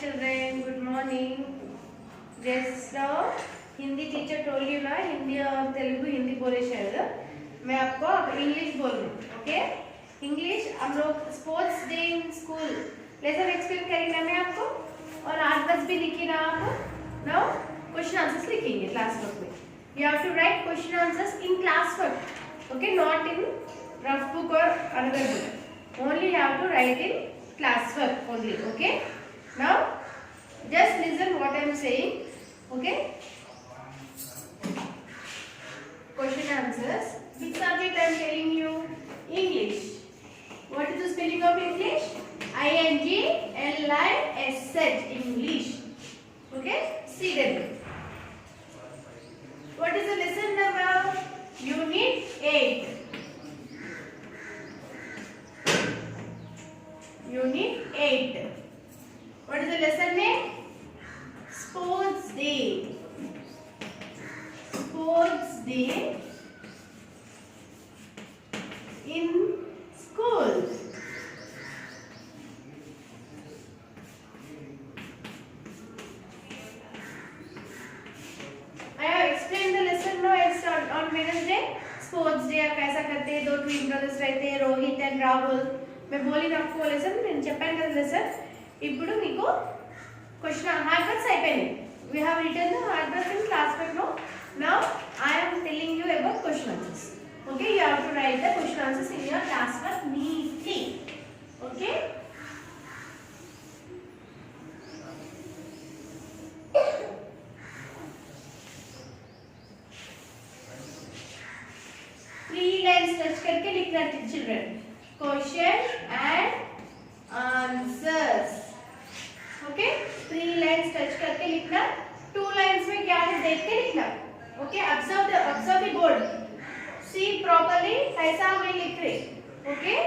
children, good morning. Just now Hindi teacher told you ना हिंदी और तेलुगु हिंदी बोले शायद मैं आपको अब इंग्लिश बोल रही हूँ. ओके इंग्लिश हम लोग sports day in school lesson explain करेंगे मैं आपको और 8-10 भी लिखी ना आप नाउ क्वेश्चन आंसर्स लिखेंगे क्लास वर्क में. You have to write question answers in class work. Okay, not in rough book or another book. Only you have to write in class work only. Okay. Now just listen what I am saying. Okay. Question answers. Which subject I am telling you? English. What is the spelling of English? INGLISH. English. Okay. See them. What is the lesson number? Unit 8. Unit 8. What is the lesson name? Sports Day. Sports Day in school. I have explained the lesson now. It's on Wednesday. Sports Day आप कैसा करते हैं? दो twin brothers रहते हैं Rohit and Rahul. मैं बोली ना आपको लेसन నేను చెప్పాను కదా లెసన్. ఇప్పుడు మీకు క్వశ్చన్ హార్డ్ వర్క్స్ అయిపోయినాయి. We have written the hard work in class work now. Now I am telling you about question answers. Okay, you have to write the question answers in your class work neatly. Okay. Three lines touch करके लिखना children. Question and answers. Okay, 3 lines touch करके लिखना. 2 lines में क्या है देख के लिखना. Okay, observe the board. See properly ऐसा हमें लिख रहे. Okay.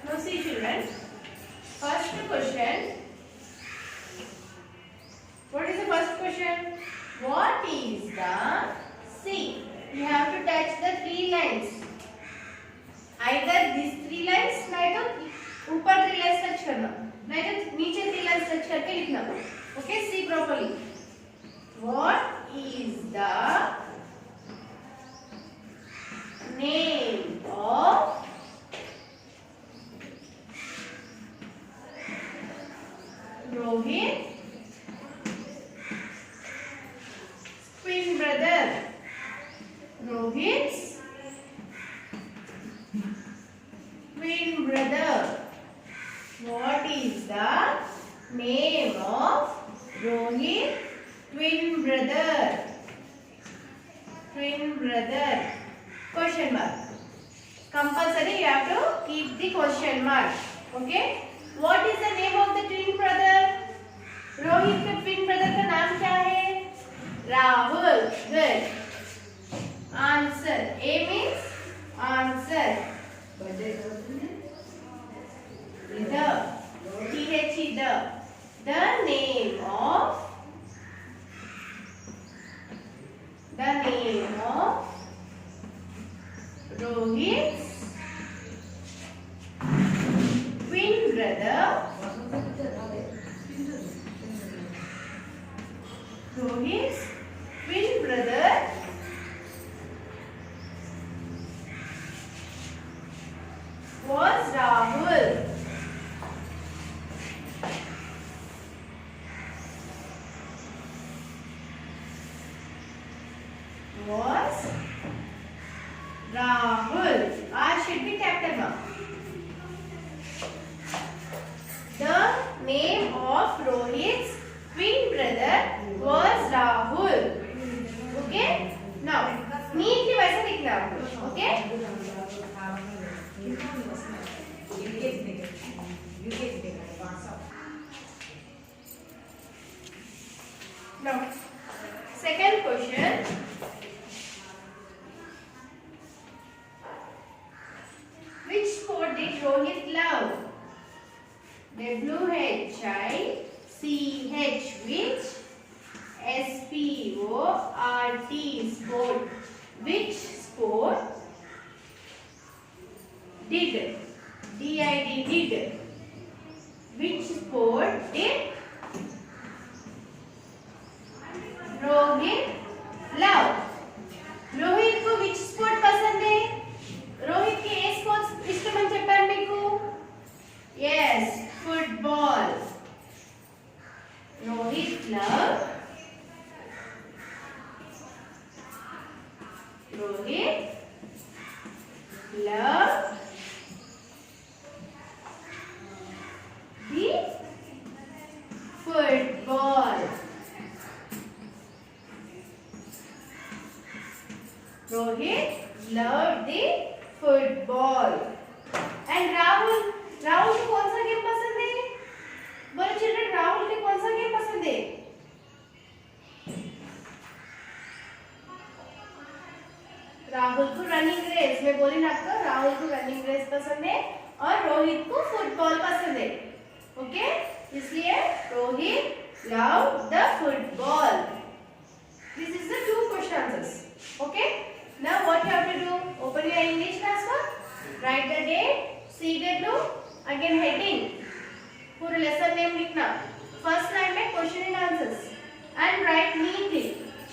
Now see children, first question. What is the first question? What is the see? You have to touch the 3 lines. Either these 3 lines नहीं तो ऊपर 3 lines touch करना, नहीं तो नीचे 3 lines touch करके लिखना. Okay, see properly. What is the name of Rohit twin brother? Rohit's twin brother. What is the name of Rohit twin brother? Twin brother. Question mark. Compulsory you have to keep the question mark. Okay. What is the name of the twin brother? Rohit के twin brother का नाम क्या है? Rahul. Good. Answer. A means answer. The. T-H-E the. The name of Rohit's twin brother was Rahul. Was Rahul. R should be capital mark. The name of Rohit's twin brother was Rahul. Okay? Now, neatly वैसे लिखना आपको. Okay? Now, second question. Which sport did Rohit love? WHICH, which? SPORT, sport. Which sport did? DID, did. Which sport did Rohit love? Rohit को which sport पसंद है? रोहित के ఏ sports ఇష్టమని చెప్పాను మీకు? yes, football. Rohit love the football. Rohit loved the football. And Rahul को कौन सा गेम पसंद है? बोलो चिल्ड्रन, राहुल को कौन सा गेम पसंद है? राहुल को रनिंग रेस, मैं बोली ना आपको, राहुल को रनिंग रेस पसंद है और रोहित को फुटबॉल पसंद है. ओके, इसलिए Rohit love the football. This is the two question answers. Okay, now what you have to do? Open your English classwork, write the date, CW, again heading, पूरे lesson name लिखना. First line में question and answers and write neatly.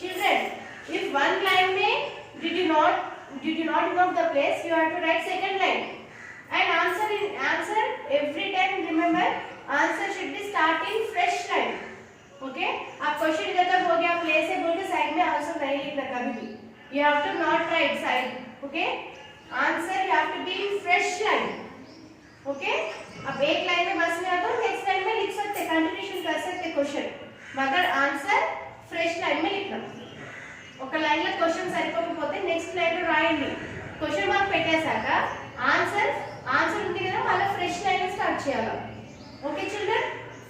Children, if one line में did you not enough the place, you have to write second line and answer every time. Remember, answer should be start in fresh line. Okay, आप question इधर तक हो गया, place से बोल के side में आंसर नहीं लिखना कभी भी. You have to not write side. Okay, answer you have to be in fresh line. Okay, अब एक लाइन में बस में आता हूँ, नेक्स्ट लाइन में लिख सकते, कंटिन्यूशन कर सकते क्वेश्चन, मगर आंसर फ्रेश लाइन में लिखना. ఒక లైన్ లో క్వశ్చన్ సరిపోకపోతే నెక్స్ట్ లైన్ లో రాయండి. క్వశ్చన్ మార్క్ పెట్టేశాక ఆన్సర్ ఉంది కదా, మళ్ళీ ఫ్రెష్ లైన్ స్టార్ట్ చేయాలి. Okay children,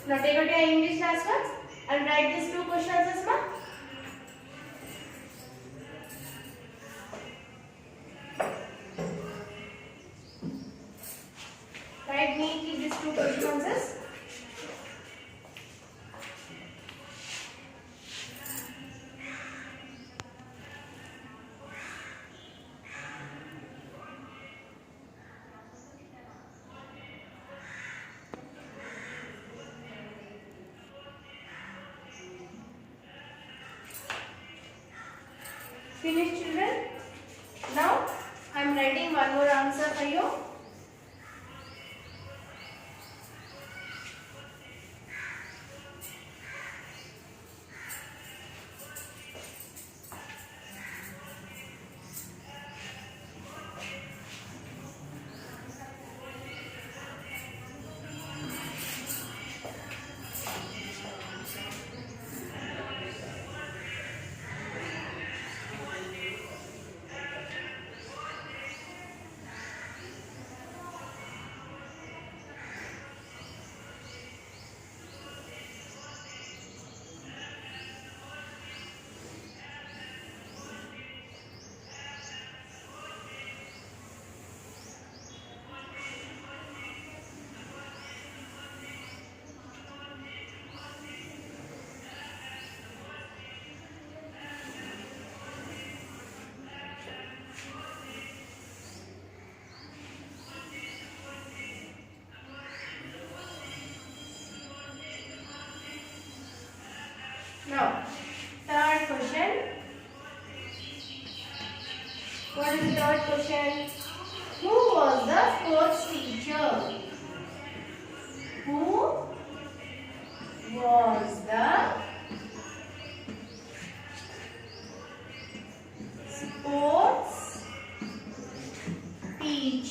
now take out your English class works and right this two question answers. మా write neatly these two question answers. Finish children. Now I am writing one more answer for you.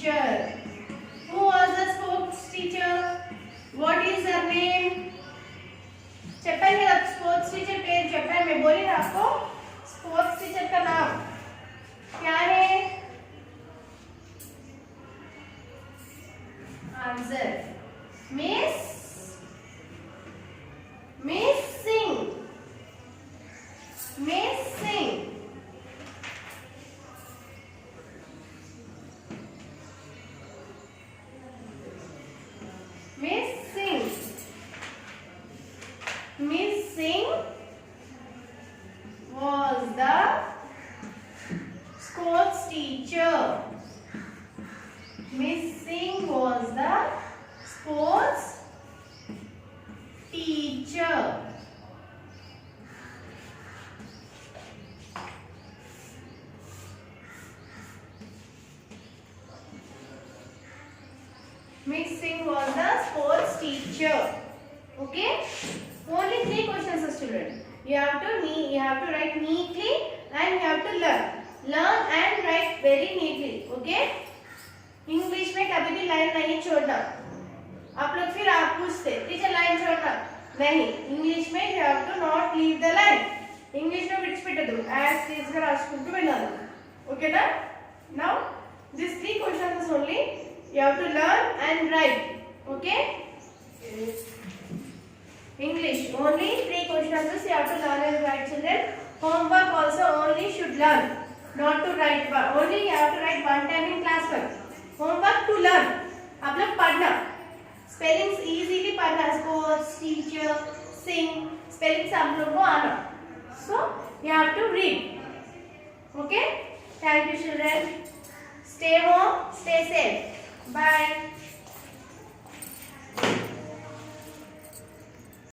teacher. Who was the sports teacher? What is her name? చెప్పాను కదా sports teacher పేరు చెప్పాను मैं बोली ना आपको sports teacher का नाम क्या है? Answer miss Singh. Miss Singh. Miss Singh. Miss Singh was the sports teacher. Miss Singh was the sports teacher. Miss Singh was the sports teacher. Okay. Only 3 questions, student. You have to write neatly and you have to learn and write very neatly. Okay. English में कभी भी line नहीं छोड़ना. आप लोग फिर आप पूछते टीचर लाइन छोड़ना नहीं. इंग्लिश में you have to not leave the line. English में విడిచిపెట్టదు as is గా రాసుకుంటూ వెళ్ళాలి. Okay ना? Now these 3 questions only you have to learn and write. Okay. English only 3 questions you have to learn and write, children. Homework also only should learn, not to write. Only you have to write one time in class work. Homework to learn. आप लोग पढ़ना spellings easily पढ़ना. Sports teacher, sing spellings आप लोग को आना. So you have to read. Okay. Thank you, children. Stay home, stay safe. Bye.